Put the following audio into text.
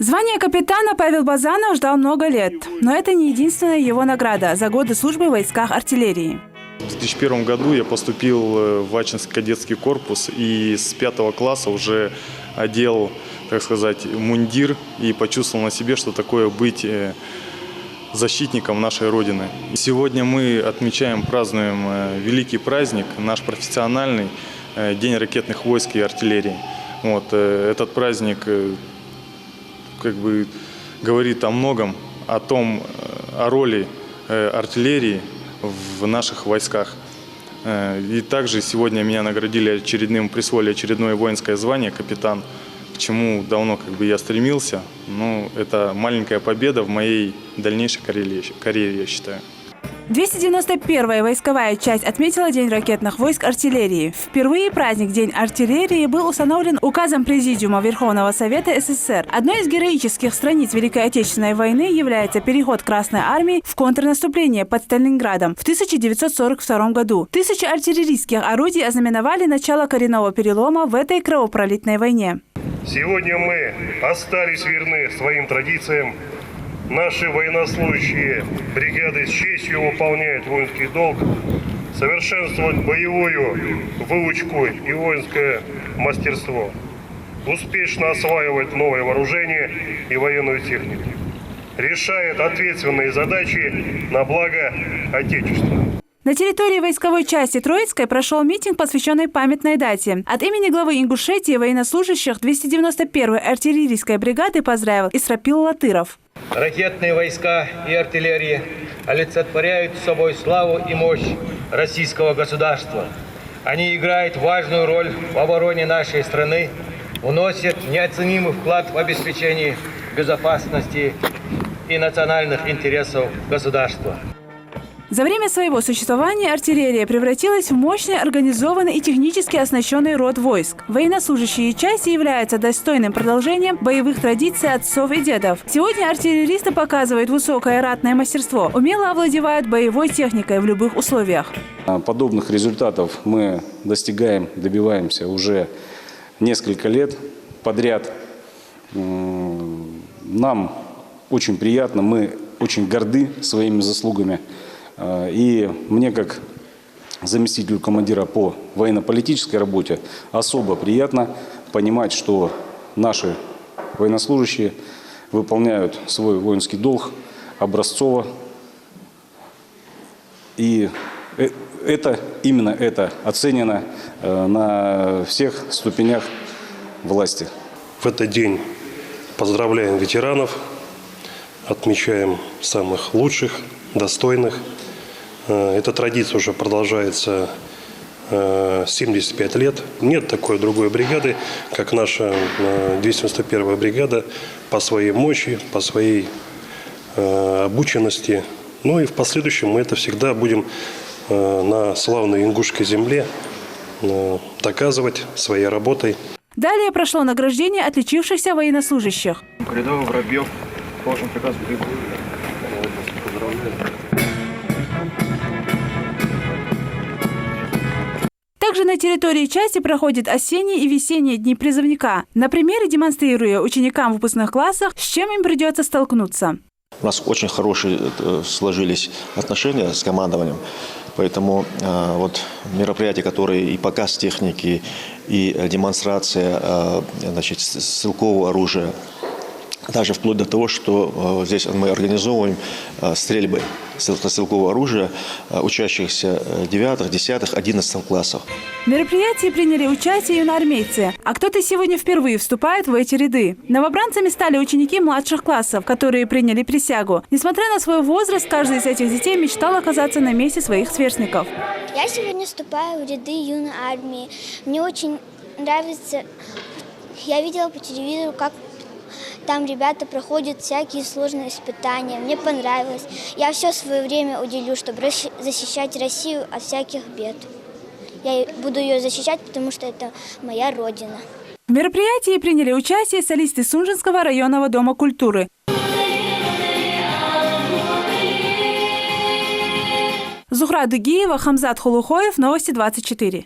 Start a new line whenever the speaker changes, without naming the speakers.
Звание капитана Павел Базанов ждал много лет. Но это не единственная его награда за годы службы в войсках артиллерии.
В 2001 году я поступил в Ачинский кадетский корпус и с 5 класса уже одел, так сказать, мундир и почувствовал на себе, что такое быть защитником нашей Родины. Сегодня мы отмечаем, празднуем великий праздник, наш профессиональный День ракетных войск и артиллерии. Этот праздник как бы говорит о многом, о роли артиллерии в наших войсках. И также сегодня меня наградили присвоили очередное воинское звание капитан, к чему давно я стремился. Но это маленькая победа в моей дальнейшей карьере, я считаю.
291-я войсковая часть отметила День ракетных войск артиллерии. Впервые праздник День артиллерии был установлен указом Президиума Верховного Совета СССР. Одной из героических страниц Великой Отечественной войны является переход Красной Армии в контрнаступление под Сталинградом в 1942 году. Тысячи артиллерийских орудий ознаменовали начало коренного перелома в этой кровопролитной войне.
Сегодня мы остались верны своим традициям. Наши военнослужащие бригады с честью выполняют воинский долг, совершенствуют боевую выучку и воинское мастерство, успешно осваивают новое вооружение и военную технику, решает ответственные задачи на благо Отечества.
На территории войсковой части Троицкой прошел митинг, посвященный памятной дате. От имени главы Ингушетии военнослужащих 291-й артиллерийской бригады поздравил Исрапил Латыров.
Ракетные войска и артиллерия олицетворяют собой славу и мощь российского государства. Они играют важную роль в обороне нашей страны, вносят неоценимый вклад в обеспечение безопасности и национальных интересов государства.
За время своего существования артиллерия превратилась в мощный, организованный и технически оснащенный род войск. Военнослужащие части являются достойным продолжением боевых традиций отцов и дедов. Сегодня артиллеристы показывают высокое ратное мастерство, умело овладевают боевой техникой в любых условиях.
Подобных результатов мы добиваемся уже несколько лет подряд. Нам очень приятно, мы очень горды своими заслугами. И мне, как заместителю командира по военно-политической работе, особо приятно понимать, что наши военнослужащие выполняют свой воинский долг образцово. И именно это оценено на всех ступенях власти.
В этот день поздравляем ветеранов, отмечаем самых лучших, достойных. Эта традиция уже продолжается 75 лет. Нет такой другой бригады, как наша 291-я бригада по своей мощи, по своей обученности. Ну и в последующем мы это всегда будем на славной ингушской земле доказывать своей работой.
Далее прошло награждение отличившихся военнослужащих.
Коридор Воробьев, положен приказ.
Также на территории части проходят осенние и весенние дни призывника. На примере демонстрируя ученикам в выпускных классах, с чем им придется столкнуться.
У нас очень хорошие сложились отношения с командованием, поэтому мероприятия, которые и показ техники, и демонстрация стрелкового оружия, даже вплоть до того, что здесь мы организовываем стрельбы стрелкового оружия учащихся 9, 10, 11 классов.
В мероприятии приняли участие юноармейцы, а кто-то сегодня впервые вступает в эти ряды. Новобранцами стали ученики младших классов, которые приняли присягу. Несмотря на свой возраст, каждый из этих детей мечтал оказаться на месте своих сверстников.
Я сегодня вступаю в ряды юной армии. Мне очень нравится, я видела по телевизору, как там ребята проходят всякие сложные испытания. Мне понравилось. Я все свое время уделю, чтобы защищать Россию от всяких бед. Я буду ее защищать, потому что это моя родина.
В мероприятии приняли участие солисты Сунжинского районного дома культуры. Зухра Дугиева, Хамзат Хулухоев, Новости 24.